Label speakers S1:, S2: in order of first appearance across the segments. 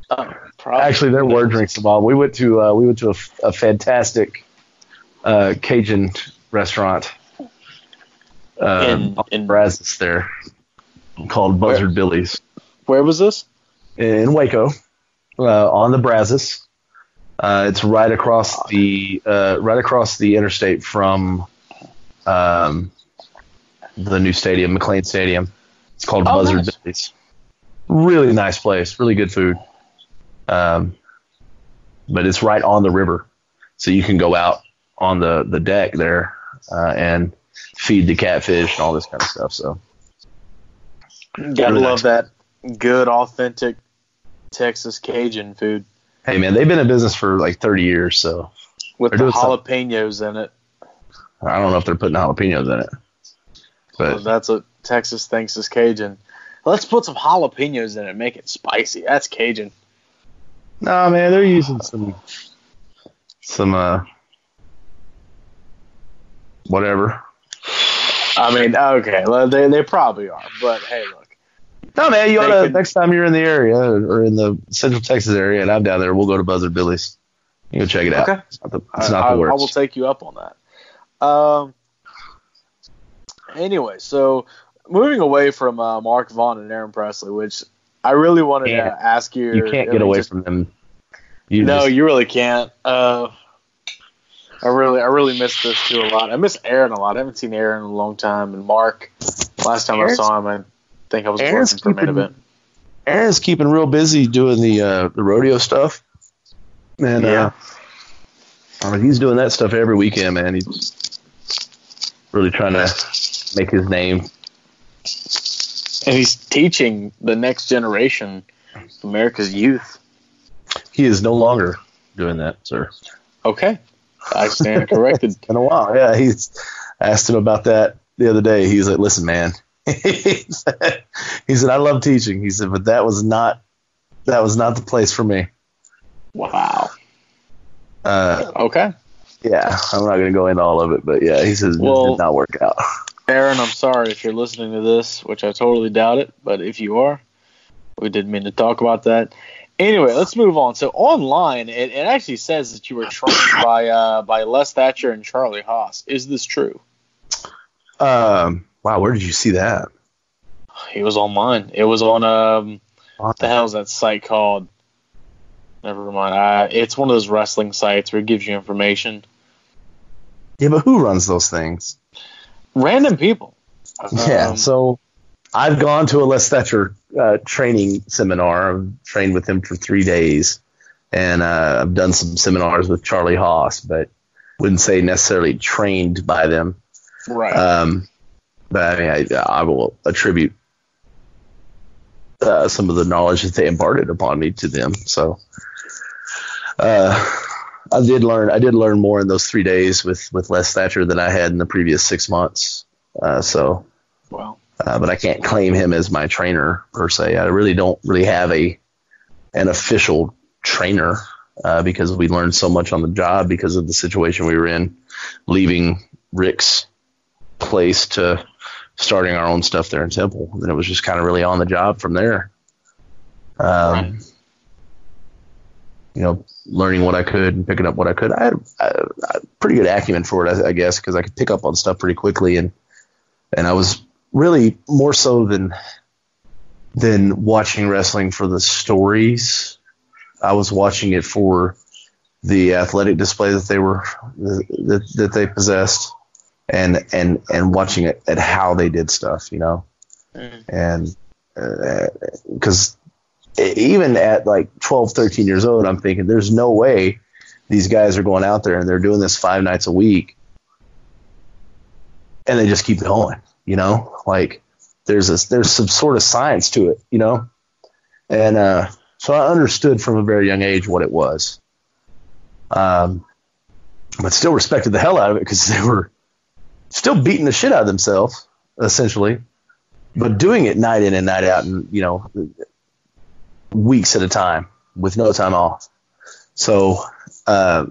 S1: Probably.
S2: Actually, there were drinks involved. We went to a fantastic Cajun restaurant in Brazos there called Buzzard Billy's.
S1: Where was this?
S2: In Waco, on the Brazos. It's right across the interstate from the new stadium, McLean Stadium. It's called Buzzard Billy's. Really nice place, really good food. But it's right on the river, so you can go out on the deck there and feed the catfish and all this kind of stuff. So,
S1: gotta love that good, authentic Texas Cajun food.
S2: Hey man, they've been in business for like 30 years, so
S1: with the jalapenos in it.
S2: I don't know if they're putting jalapenos in it, but
S1: well, that's what Texas thinks is Cajun. Let's put some jalapenos in it, and make it spicy. That's Cajun.
S2: No, man, they're using some whatever.
S1: I mean, okay, well, they probably are, but hey, look.
S2: No, man, you ought to, next time you're in the area or in the Central Texas area and I'm down there, we'll go to Buzzard Billy's. You go check it out.
S1: Okay.
S2: It's not the worst.
S1: I will take you up on that. Anyway, so moving away from Mark Vaughn and Aaron Presley, which I really wanted to ask you.
S2: You can't get away from them.
S1: You really can't. I really miss those two a lot. I miss Aaron a lot. I haven't seen Aaron in a long time. And Mark, last time I saw him, I think I was working for a main event.
S2: Aaron's keeping real busy doing the rodeo stuff. And he's doing that stuff every weekend, man. He's really trying to make his name.
S1: And he's teaching the next generation, America's youth.
S2: He is no longer doing that, sir.
S1: Okay. I stand corrected.
S2: It's been a while. Yeah, I asked him about that the other day. He was like, listen, man. he said, I love teaching. He said, but that was not the place for me.
S1: Wow. Okay.
S2: Yeah, I'm not going to go into all of it, but yeah, he says it did not work out.
S1: Aaron, I'm sorry if you're listening to this, which I totally doubt it, but if you are, we didn't mean to talk about that. Anyway, let's move on. So online, it actually says that you were trained by Les Thatcher and Charlie Haas. Is this true?
S2: Wow, where did you see that?
S1: He was online. It was on what the hell is that site called? Never mind. It's one of those wrestling sites where it gives you information.
S2: Yeah, but who runs those things?
S1: Random people.
S2: Yeah, so I've gone to a Les Thatcher training seminar. I've trained with him for 3 days, and I've done some seminars with Charlie Haas, but wouldn't say necessarily trained by them.
S1: Right.
S2: But I mean, I will attribute some of the knowledge that they imparted upon me to them. So I did learn more in those 3 days with Les Thatcher than I had in the previous 6 months. Wow. But I can't claim him as my trainer per se. I really don't have an official trainer because we learned so much on the job because of the situation we were in, leaving Rick's place to starting our own stuff there in Temple. And it was just kind of really on the job from there.
S1: Right.
S2: Learning what I could and picking up what I could. I had a pretty good acumen for it, I guess, because I could pick up on stuff pretty quickly. And I was really more so than watching wrestling for the stories. I was watching it for the athletic display that they possessed, and watching it at how they did stuff, and because even at like 12, 13 years old, I'm thinking there's no way these guys are going out there and they're doing this 5 nights a week and they just keep going, like there's some sort of science to it, and so I understood from a very young age what it was, but still respected the hell out of it because they were still beating the shit out of themselves essentially, but doing it night in and night out, and weeks at a time with no time off. So I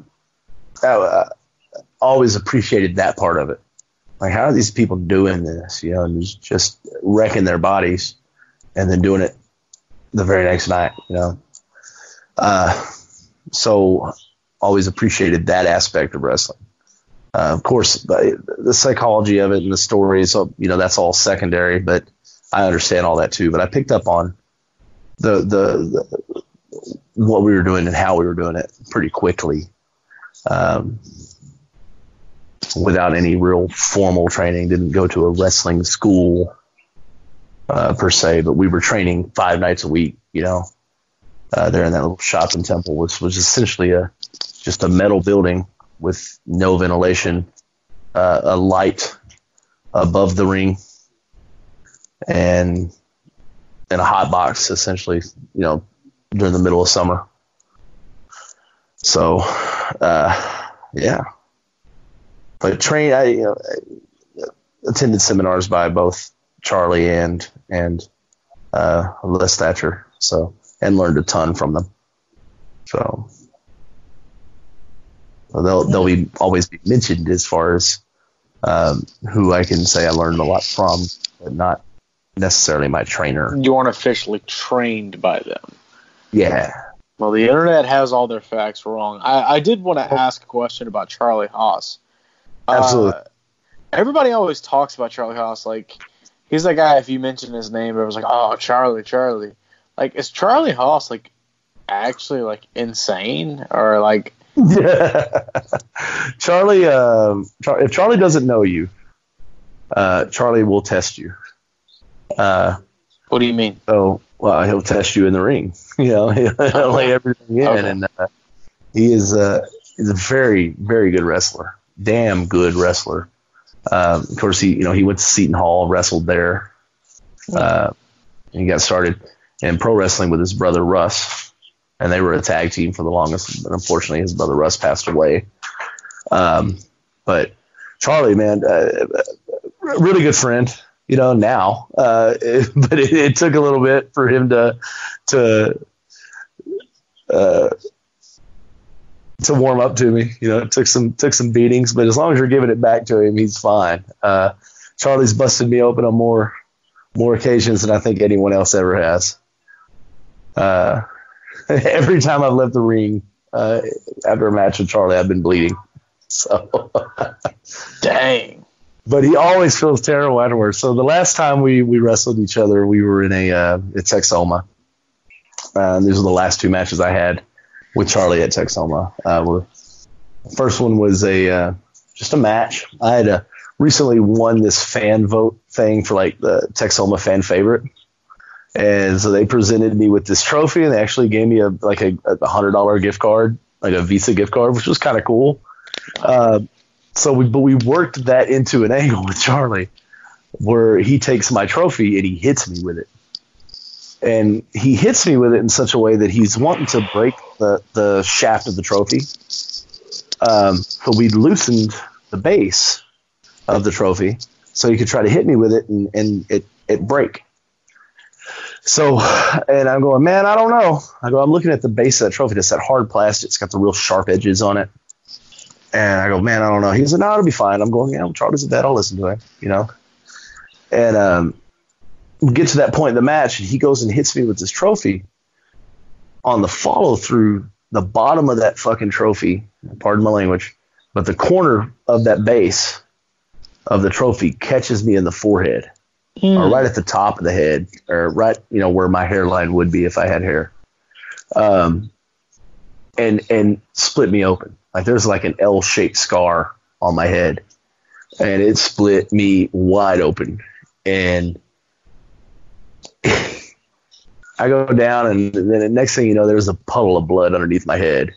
S2: always appreciated that part of it. Like, how are these people doing this? And just wrecking their bodies and then doing it the very next night. So always appreciated that aspect of wrestling. Of course, the psychology of it and the stories, that's all secondary, but I understand all that too. But I picked up on the what we were doing and how we were doing it pretty quickly, without any real formal training. Didn't go to a wrestling school per se, but we were training 5 nights a week. There in that little shop and temple, which was essentially just a metal building with no ventilation, a light above the ring, and a hot box, essentially, during the middle of summer. So, yeah. But I attended seminars by both Charlie and Les Thatcher, and learned a ton from them. So they'll be always be mentioned as far as who I can say I learned a lot from, but not necessarily my trainer.
S1: You weren't officially trained by them.
S2: Yeah.
S1: Well, the internet has all their facts wrong. I did want to ask a question about Charlie Haas.
S2: Absolutely.
S1: Everybody always talks about Charlie Haas. Like, he's that guy, if you mention his name, everyone's like, oh, Charlie. Like, is Charlie Haas, like, actually, like, insane? Or, like...
S2: Charlie, if Charlie doesn't know you, Charlie will test you.
S1: What do you mean?
S2: So, well, he'll test you in the ring. He'll lay everything in, okay. And he's a very, very good wrestler. Damn good wrestler. Of course, he went to Seton Hall, wrestled there. He got started in pro wrestling with his brother Russ, and they were a tag team for the longest. But unfortunately, his brother Russ passed away. But Charlie, man, really good friend. Now, but it took a little bit for him to warm up to me. It took some beatings, but as long as you're giving it back to him, he's fine. Charlie's busted me open on more occasions than I think anyone else ever has. Every time I've left the ring after a match with Charlie, I've been bleeding. So,
S1: dang.
S2: But he always feels terrible afterwards. So the last time we wrestled each other, we were in at Texoma. These were the last 2 matches I had with Charlie at Texoma. The first one was just a match. I had recently won this fan vote thing for like the Texoma fan favorite. And so they presented me with this trophy, and they actually gave me a $100 gift card, like a Visa gift card, which was kind of cool. So we worked that into an angle with Charlie where he takes my trophy and he hits me with it. And he hits me with it in such a way that he's wanting to break the shaft of the trophy. So we loosened the base of the trophy so he could try to hit me with it and it break. So, and I'm going, man, I don't know. I'm looking at the base of that trophy. It's that hard plastic. It's got the real sharp edges on it. And I go, man, I don't know. He's like, no, it'll be fine. I'm going, yeah, Charlie's a vet. I'll listen to him, And we get to that point in the match, and he goes and hits me with this trophy. On the follow through, the bottom of that fucking trophy, pardon my language, but the corner of that base of the trophy catches me in the forehead, or right at the top of the head, or right, where my hairline would be if I had hair, and split me open. Like there's like an L-shaped scar on my head, and it split me wide open. And I go down, and then the next thing you know, there's a puddle of blood underneath my head,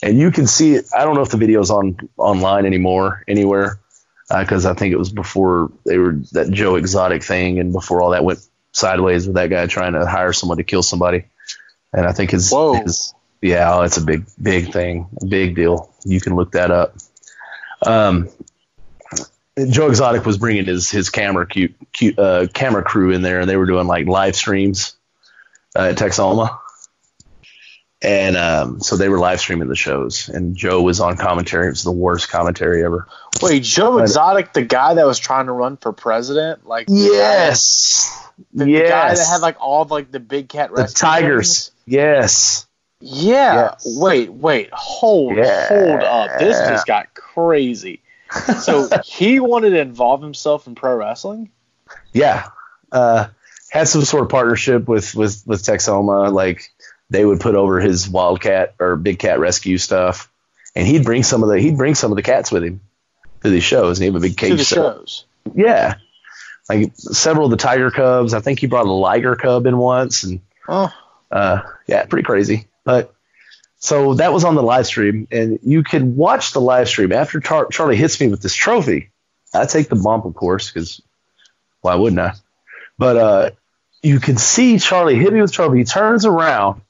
S2: and you can see it. I don't know if the video's online anymore anywhere, because I think it was before they were that Joe Exotic thing, and before all that went sideways with that guy trying to hire someone to kill somebody. And I think his it's a big thing, a big deal. You can look that up. Joe Exotic was bringing his camera crew in there, and they were doing like live streams at Texoma. And so they were live streaming the shows, and Joe was on commentary. It was the worst commentary ever.
S1: Wait, Joe Exotic, the guy that was trying to run for president? Like,
S2: yes.
S1: The guy that had like all like the big cat wrestling
S2: the tigers. Things? Yes.
S1: Yeah.
S2: Yes.
S1: Wait. Hold up. This just got crazy. So he wanted to involve himself in pro wrestling?
S2: Yeah. Had some sort of partnership with Texoma. Like they would put over his Wildcat or Big Cat Rescue stuff, and he'd bring some of the cats with him to these shows. And he had a big cage
S1: to the
S2: set.
S1: shows.
S2: Yeah. Like several of the tiger cubs. I think he brought a liger cub in once, and yeah, pretty crazy. But so that was on the live stream, and you can watch the live stream after Charlie hits me with this trophy. I take the bump, of course, because why wouldn't I? But you can see Charlie hit me with the trophy. He turns around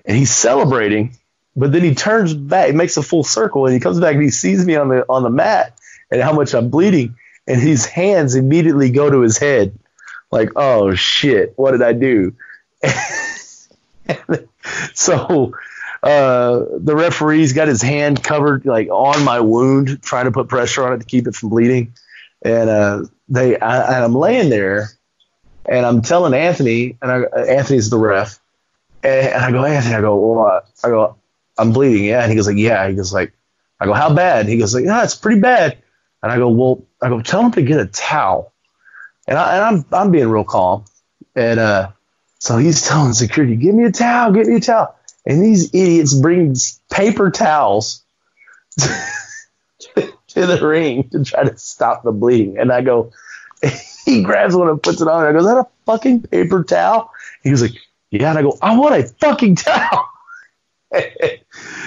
S2: and he's celebrating, but then he turns back, makes a full circle, and he comes back and he sees me on the mat and how much I'm bleeding. And his hands immediately go to his head, like, "Oh shit, what did I do?" So the referee's got his hand covered like on my wound, trying to put pressure on it to keep it from bleeding. And I'm laying there, and I'm telling Anthony, and Anthony's the ref, and I go, Anthony, I go, I'm bleeding, yeah. And he goes like, yeah. He goes like, I go, how bad? He goes like, yeah, it's pretty bad. And I go, tell him to get a towel. And I'm being real calm. And so he's telling security, get me a towel. And these idiots bring paper towels to the ring to try to stop the bleeding. And I go, he grabs one and puts it on. I go, is that a fucking paper towel? He was like, yeah. And I go, I want a fucking towel.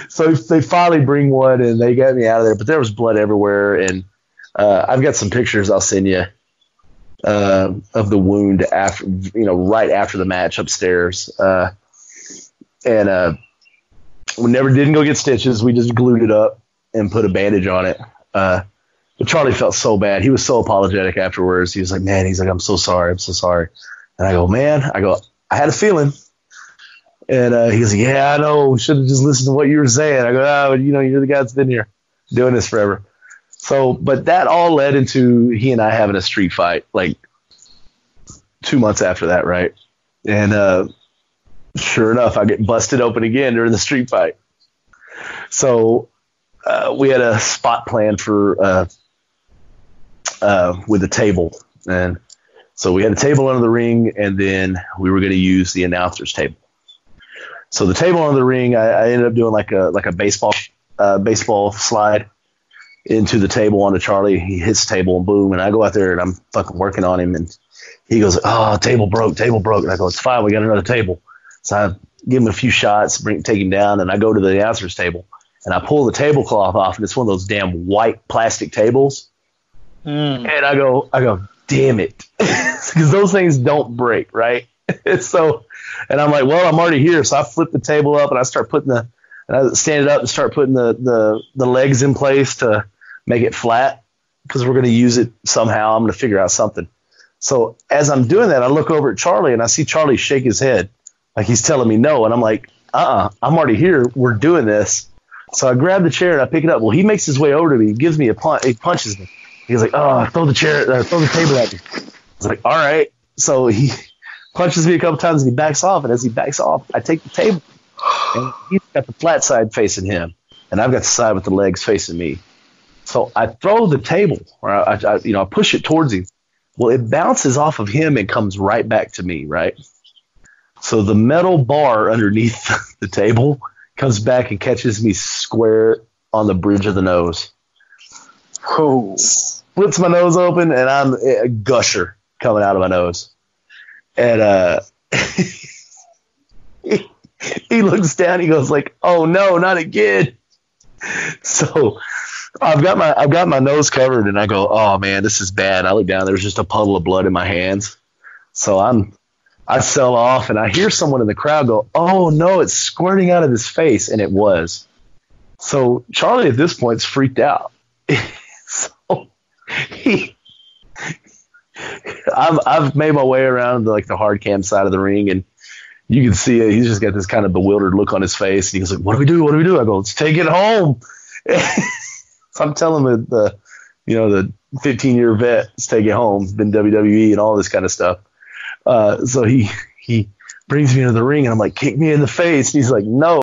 S2: So they finally bring one, and they got me out of there. But there was blood everywhere, and I've got some pictures I'll send you of the wound after, right after the match upstairs. And we didn't go get stitches. We just glued it up and put a bandage on it. But Charlie felt so bad. He was so apologetic afterwards. He was like, man, I'm so sorry. And I go, man, I had a feeling. And he goes, yeah, I know. We should have just listened to what you were saying. I go, you're the guy that's been here doing this forever. So, but that all led into he and I having a street fight like 2 months after that, right? And sure enough, I get busted open again during the street fight. So we had a spot planned for with a table. And so we had a table under the ring, and then we were going to use the announcer's table. So the table under the ring, I ended up doing like a baseball slide into the table onto Charlie. He hits the table and boom, and I go out there and I'm fucking working on him, and he goes, "Oh, table broke." And I go, "It's fine, we got another table." So I give him a few shots, take him down, and I go to the announcer's table and I pull the tablecloth off, and it's one of those damn white plastic tables. And I go, damn it, because those things don't break, right? So, and I'm like, well, I'm already here, so I flip the table up and I start and I stand it up and start putting the legs in place to make it flat, because we're going to use it somehow. I'm going to figure out something. So as I'm doing that, I look over at Charlie and I see Charlie shake his head like he's telling me no. And I'm like, I'm already here. We're doing this. So I grab the chair and I pick it up. Well, he makes his way over to me. He gives me a punch. He punches me. He's like, throw the table at me. I was like, all right. So he punches me a couple times and he backs off. And as he backs off, I take the table, and he's got the flat side facing him, and I've got the side with the legs facing me. So I throw the table, or I push it towards him. Well, it bounces off of him and comes right back to me, right? So the metal bar underneath the table comes back and catches me square on the bridge of the nose.
S1: Oh.
S2: Splits my nose open, and I'm a gusher coming out of my nose. And he looks down. He goes like, "Oh no, not again!" So I've got my nose covered, and I go, "Oh man, this is bad." I look down. There's just a puddle of blood in my hands. So I fell off, and I hear someone in the crowd go, "Oh no, it's squirting out of his face," and it was. So Charlie at this point is freaked out. So I've made my way around to like the hard cam side of the ring, and you can see it. He's just got this kind of bewildered look on his face, and he goes like, "What do we do? What do we do?" I go, "Let's take it home." So I'm telling him the 15-year vet, let's take it home. It's been WWE and all this kind of stuff. So he brings me into the ring, and I'm like, "Kick me in the face." And he's like, "No."